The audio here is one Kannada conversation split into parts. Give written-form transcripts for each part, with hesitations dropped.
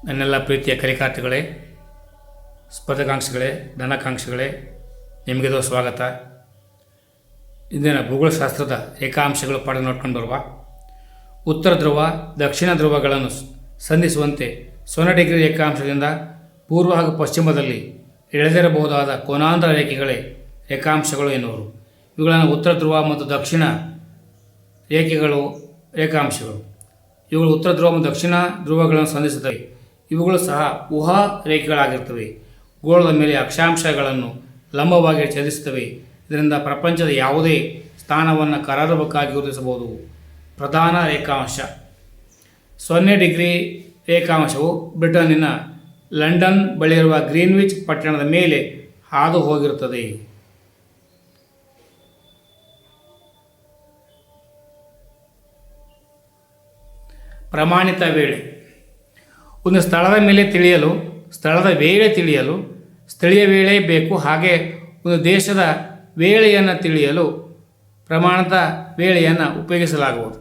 ನನ್ನೆಲ್ಲ ಪ್ರೀತಿಯ ಕಲಿಕಾರ್ಥಿಗಳೇ, ಸ್ಪರ್ಧಾಕಾಂಕ್ಷಿಗಳೇ, ಧನಾಕಾಂಕ್ಷಿಗಳೇ, ನಿಮಗಿದು ಸ್ವಾಗತ. ಇಂದಿನ ಭೂಗೋಳಶಾಸ್ತ್ರದ ರೇಖಾಂಶಗಳು ಪಾಠ ನೋಡ್ಕೊಂಡು ಬರುವ ಉತ್ತರ ಧ್ರುವ ದಕ್ಷಿಣ ಧ್ರುವಗಳನ್ನು ಸಂಧಿಸುವಂತೆ 0 ಡಿಗ್ರಿ ರೇಖಾಂಶದಿಂದ ಪೂರ್ವ ಹಾಗೂ ಪಶ್ಚಿಮದಲ್ಲಿ ಎಳೆದಿರಬಹುದಾದ ಕೋನಾಂತರ ರೇಖೆಗಳೇ ರೇಖಾಂಶಗಳು ಎನ್ನುವರು. ಇವುಗಳನ್ನು ಉತ್ತರ ಧ್ರುವ ಮತ್ತು ದಕ್ಷಿಣ ರೇಖಾಂಶಗಳು. ಇವುಗಳು ಉತ್ತರ ಧ್ರುವ ಮತ್ತು ದಕ್ಷಿಣ ಧ್ರುವಗಳನ್ನು ಸಂಧಿಸುತ್ತವೆ. ಇವುಗಳು ಸಹ ಊಹಾ ರೇಖೆಗಳಾಗಿರ್ತವೆ. ಗೋಳದ ಮೇಲೆ ಅಕ್ಷಾಂಶಗಳನ್ನು ಲಂಬವಾಗಿ ಛೇದಿಸುತ್ತವೆ. ಇದರಿಂದ ಪ್ರಪಂಚದ ಯಾವುದೇ ಸ್ಥಾನವನ್ನು ಕರಾರುವಕ್ಕಾಗಿ ಗುರುತಿಸಬಹುದು. ಪ್ರಧಾನ ರೇಖಾಂಶ 0 ಡಿಗ್ರಿ ರೇಖಾಂಶವು ಬ್ರಿಟನ್ನಿನ ಲಂಡನ್ ಬಳಿಯಿರುವ ಗ್ರೀನ್ವಿಚ್ ಪಟ್ಟಣದ ಮೇಲೆ ಹಾದು ಹೋಗಿರುತ್ತದೆ. ಪ್ರಮಾಣಿತ ವೇಳೆ. ಒಂದು ಸ್ಥಳದ ವೇಳೆ ತಿಳಿಯಲು ಸ್ಥಳೀಯ ವೇಳೆ ಬೇಕು. ಹಾಗೆ ಒಂದು ದೇಶದ ವೇಳೆಯನ್ನು ತಿಳಿಯಲು ಪ್ರಮಾಣಿತ ವೇಳೆಯನ್ನು ಉಪಯೋಗಿಸಲಾಗುವುದು.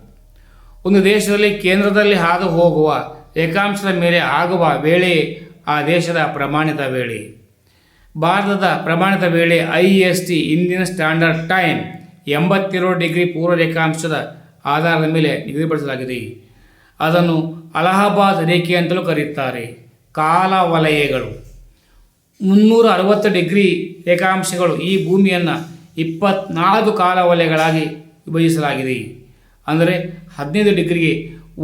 ಒಂದು ದೇಶದಲ್ಲಿ ಕೇಂದ್ರದಲ್ಲಿ ಹಾದು ಹೋಗುವ ರೇಖಾಂಶದ ಮೇಲೆ ಆಗುವ ವೇಳೆ ಆ ದೇಶದ ಪ್ರಮಾಣಿತ ವೇಳೆ. ಭಾರತದ ಪ್ರಮಾಣಿತ ವೇಳೆ IST Indian standard time 82 degree ಪೂರ್ವ ರೇಖಾಂಶದ ಆಧಾರದ ಮೇಲೆ ನಿಗದಿಪಡಿಸಲಾಗಿದೆ. ಅದನ್ನು ಅಲಹಾಬಾದ್ ರೇಖೆ ಅಂತಲೂ ಕರೆಯುತ್ತಾರೆ. ಕಾಲ ವಲಯಗಳು 360 ಡಿಗ್ರಿ ರೇಖಾಂಶಗಳು. ಈ ಭೂಮಿಯನ್ನು 24 ಕಾಲ ವಲಯಗಳಾಗಿ ವಿಭಜಿಸಲಾಗಿದೆ. ಅಂದರೆ 15 ಡಿಗ್ರಿಗೆ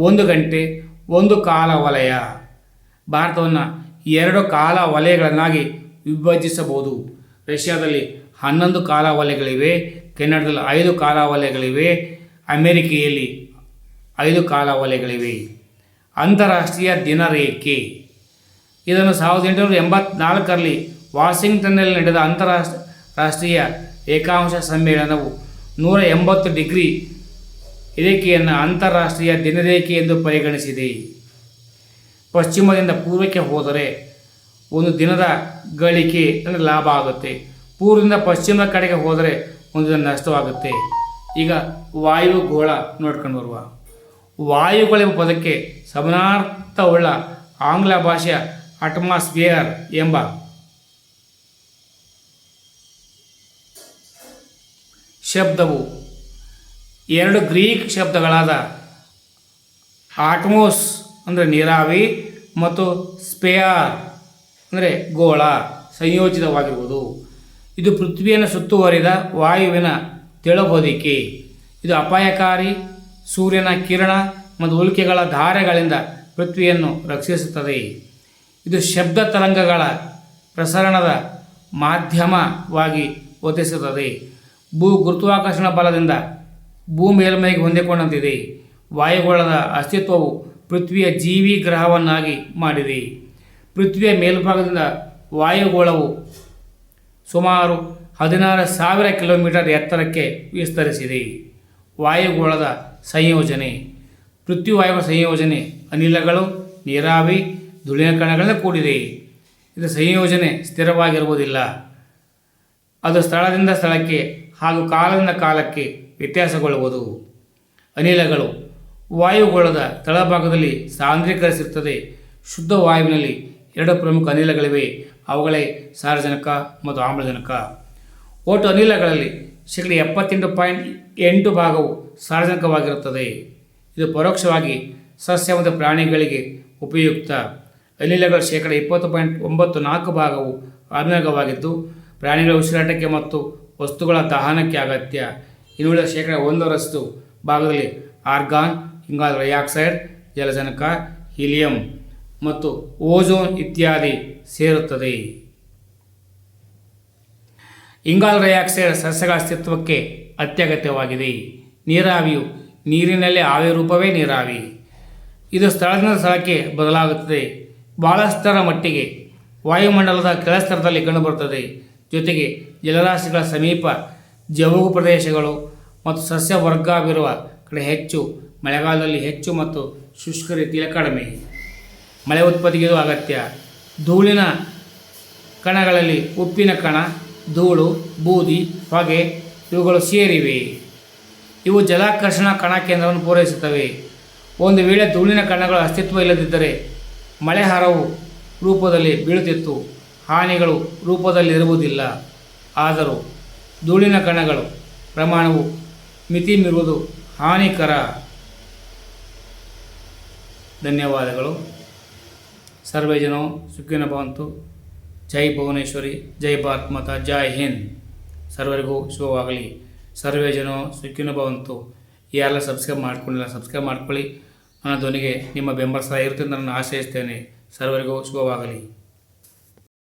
1 ಗಂಟೆ 1 ಕಾಲ ವಲಯ. ಭಾರತವನ್ನು 2 ಕಾಲ ವಲಯಗಳನ್ನಾಗಿ ವಿಭಜಿಸಬಹುದು. ರಷ್ಯಾದಲ್ಲಿ 11 ಕಾಲ ವಲಯಗಳಿವೆ. ಕೆನಡಾದಲ್ಲಿ 5 ಕಾಲ ವಲಯಗಳಿವೆ. ಅಮೆರಿಕೆಯಲ್ಲಿ 5 ಕಾಲ ವಲಯಗಳಿವೆ. ಅಂತಾರಾಷ್ಟ್ರೀಯ ದಿನರೇಖೆ. ಇದನ್ನು 1884ರಲ್ಲಿ ವಾಷಿಂಗ್ಟನ್ನಲ್ಲಿ ನಡೆದ ಅಂತಾರಾಷ್ಟ್ರೀಯ ರೇಖಾಂಶ ಸಮ್ಮೇಳನವು 180 ಡಿಗ್ರಿ ರೇಖೆಯನ್ನು ಅಂತಾರಾಷ್ಟ್ರೀಯ ದಿನರೇಖೆ ಎಂದು ಪರಿಗಣಿಸಿದೆ. ಪಶ್ಚಿಮದಿಂದ ಪೂರ್ವಕ್ಕೆ ಹೋದರೆ ಒಂದು ದಿನದ ಗಳಿಕೆ ಅಂದರೆ ಲಾಭ ಆಗುತ್ತೆ. ಪೂರ್ವದಿಂದ ಪಶ್ಚಿಮದ ಕಡೆಗೆ ಹೋದರೆ ಒಂದು ದಿನ ನಷ್ಟವಾಗುತ್ತೆ. ಈಗ ವಾಯುಗೋಳ ನೋಡ್ಕೊಂಡು ಬರುವ. ವಾಯುಗಳೆಂಬ ಪದಕ್ಕೆ ಸಮಾನಾರ್ಥವುಳ್ಳ ಆಂಗ್ಲ ಭಾಷೆಯ ಅಟ್ಮಾಸ್ಫಿಯರ್ ಎಂಬ ಶಬ್ದವು 2 ಗ್ರೀಕ್ ಶಬ್ದಗಳಾದ ಆಟ್ಮೋಸ್ ಅಂದರೆ ನೀರಾವಿ ಮತ್ತು ಸ್ಪೇಯರ್ ಅಂದರೆ ಗೋಳ ಸಂಯೋಜಿತವಾಗಿರುವುದು. ಇದು ಪೃಥ್ವಿಯನ್ನು ಸುತ್ತುವರಿದ ವಾಯುವಿನ ತೆಳುಹೊದಿಕೆ. ಇದು ಅಪಾಯಕಾರಿ ಸೂರ್ಯನ ಕಿರಣ ಮತ್ತು ಉಲ್ಕೆಗಳ ಧಾರೆಗಳಿಂದ ಪೃಥ್ವಿಯನ್ನು ರಕ್ಷಿಸುತ್ತದೆ. ಇದು ಶಬ್ದ ತರಂಗಗಳ ಪ್ರಸರಣದ ಮಾಧ್ಯಮವಾಗಿ ವರ್ತಿಸುತ್ತದೆ. ಗುರುತ್ವಾಕರ್ಷಣ ಬಲದಿಂದ ಮೇಲ್ಮೈಗೆ ಹೊಂದಿಕೊಂಡಂತಿದೆ. ವಾಯುಗೋಳದ ಅಸ್ತಿತ್ವವು ಪೃಥ್ವಿಯ ಜೀವಿ ಗ್ರಹವನ್ನಾಗಿ ಮಾಡಿದೆ. ಪೃಥ್ವಿಯ ಮೇಲ್ಭಾಗದಿಂದ ವಾಯುಗೋಳವು ಸುಮಾರು 16,000 ಕಿಲೋಮೀಟರ್ ಎತ್ತರಕ್ಕೆ ವಿಸ್ತರಿಸಿದೆ. ವಾಯುಗೋಳದ ಸಂಯೋಜನೆ. ಪೃಥ್ವಿ ವಾಯುಗಳ ಸಂಯೋಜನೆ ಅನಿಲಗಳು, ನೀರಾವಿ, ಧೂಳಿನ ಕಣಗಳಿಂದ ಕೂಡಿದೆ. ಇದರ ಸಂಯೋಜನೆ ಸ್ಥಿರವಾಗಿರುವುದಿಲ್ಲ. ಅದು ಸ್ಥಳದಿಂದ ಸ್ಥಳಕ್ಕೆ ಹಾಗೂ ಕಾಲದಿಂದ ಕಾಲಕ್ಕೆ ವ್ಯತ್ಯಾಸಗೊಳ್ಳುವುದು. ಅನಿಲಗಳು ವಾಯುಗೋಳದ ತಳಭಾಗದಲ್ಲಿ ಸಾಂದ್ರೀಕರಿಸಿರುತ್ತದೆ. ಶುದ್ಧ ವಾಯುವಿನಲ್ಲಿ 2 ಪ್ರಮುಖ ಅನಿಲಗಳಿವೆ. ಅವುಗಳೇ ಸಾರಜನಕ ಮತ್ತು ಆಮ್ಲಜನಕ. ಒಟ್ಟು ಅನಿಲಗಳಲ್ಲಿ 78.8 ಭಾಗವು ಸಾರಜನಕವಾಗಿರುತ್ತದೆ. ಇದು ಪರೋಕ್ಷವಾಗಿ ಸಸ್ಯ ಮತ್ತು ಪ್ರಾಣಿಗಳಿಗೆ ಉಪಯುಕ್ತ. ಅನಿಲಗಳ 20.94 ಭಾಗವು ಆಮ್ಲಜನಕವಾಗಿದ್ದು ಪ್ರಾಣಿಗಳ ಉಸಿರಾಟಕ್ಕೆ ಮತ್ತು ವಸ್ತುಗಳ ದಹನಕ್ಕೆ ಅಗತ್ಯ. ಇನ್ನುಳಿದ 1% ಭಾಗದಲ್ಲಿ ಆರ್ಗಾನ್, ಇಂಗಾಲದ ಡೈಆಕ್ಸೈಡ್, ಜಲಜನಕ, ಹೀಲಿಯಂ ಮತ್ತು ಓಝೋನ್ ಇತ್ಯಾದಿ ಸೇರುತ್ತದೆ. ಇಂಗಾಲದ ಡೈಆಕ್ಸೈಡ್ ಸಸ್ಯಗಳ ಅಸ್ತಿತ್ವಕ್ಕೆ ಅತ್ಯಗತ್ಯವಾಗಿದೆ. ನೀರಾವಿಯು ನೀರಿನಲ್ಲಿ ಆವಿ ರೂಪವೇ ನೀರಾವಿ. ಇದು ಸ್ಥಳದಿಂದ ಸ್ಥಳಕ್ಕೆ ಬದಲಾಗುತ್ತದೆ. ಬಹಳಷ್ಟರ ಮಟ್ಟಿಗೆ ವಾಯುಮಂಡಲದ ಕೆಳಸ್ತರದಲ್ಲಿ ಕಂಡುಬರುತ್ತದೆ. ಜೊತೆಗೆ ಜಲರಾಶಿಗಳ ಸಮೀಪ, ಜವುಗು ಪ್ರದೇಶಗಳು ಮತ್ತು ಸಸ್ಯ ವರ್ಗವಿರುವ ಕಡೆ ಹೆಚ್ಚು, ಮಳೆಗಾಲದಲ್ಲಿ ಹೆಚ್ಚು ಮತ್ತು ಶುಷ್ಕ ರೀತಿಯಲ್ಲಿ ಕಡಿಮೆ. ಮಳೆ ಉತ್ಪತ್ತಿಗೆ ಇದು ಅಗತ್ಯ. ಧೂಳಿನ ಕಣಗಳಲ್ಲಿ ಉಪ್ಪಿನ ಕಣ, ಧೂಳು, ಬೂದಿ, ಹೊಗೆ ಇವುಗಳು ಸೇರಿವೆ. ಇವು ಜಲಾಕರ್ಷಣ ಕಣ ಕೇಂದ್ರವನ್ನು ಪೂರೈಸುತ್ತವೆ. ಒಂದು ವೇಳೆ ಧೂಳಿನ ಕಣಗಳು ಅಸ್ತಿತ್ವ ಇಲ್ಲದಿದ್ದರೆ ಮಳೆಹಾರವು ರೂಪದಲ್ಲಿ ಬೀಳುತ್ತಿತ್ತು, ಹಾನಿಗಳು ರೂಪದಲ್ಲಿರುವುದಿಲ್ಲ. ಆದರೂ ಧೂಳಿನ ಕಣಗಳು ಪ್ರಮಾಣವು ಮಿತಿ ಮೀರುವುದು ಹಾನಿಕರ. ಧನ್ಯವಾದಗಳು. ಸರ್ವೇ ಜನೋ ಸುಖಿನೋ ಭವಂತು. ಜೈ ಭುವನೇಶ್ವರಿ, ಜೈ ಭಾರತ್ ಮಾತಾ, ಜೈ ಹಿಂದ್. ಸರ್ವರಿಗೂ ಶುಭವಾಗಲಿ. ಸರ್ವೇ ಜನೋ ಸುಖಿನೋ ಭವಂತು. ಯಾರೆಲ್ಲ ಸಬ್ಸ್ಕ್ರೈಬ್ ಮಾಡ್ಕೊಂಡಿಲ್ಲ ಸಬ್ಸ್ಕ್ರೈಬ್ ಮಾಡ್ಕೊಳ್ಳಿ. ನನ್ನ ಧ್ವನಿಗೆ ನಿಮ್ಮ ಬೆಂಬಲ ಸಹ ಇರುತ್ತೆ ಅಂತ ನಾನು ಆಶಯಿಸ್ತೇನೆ. ಸರ್ವರಿಗೂ ಶುಭವಾಗಲಿ.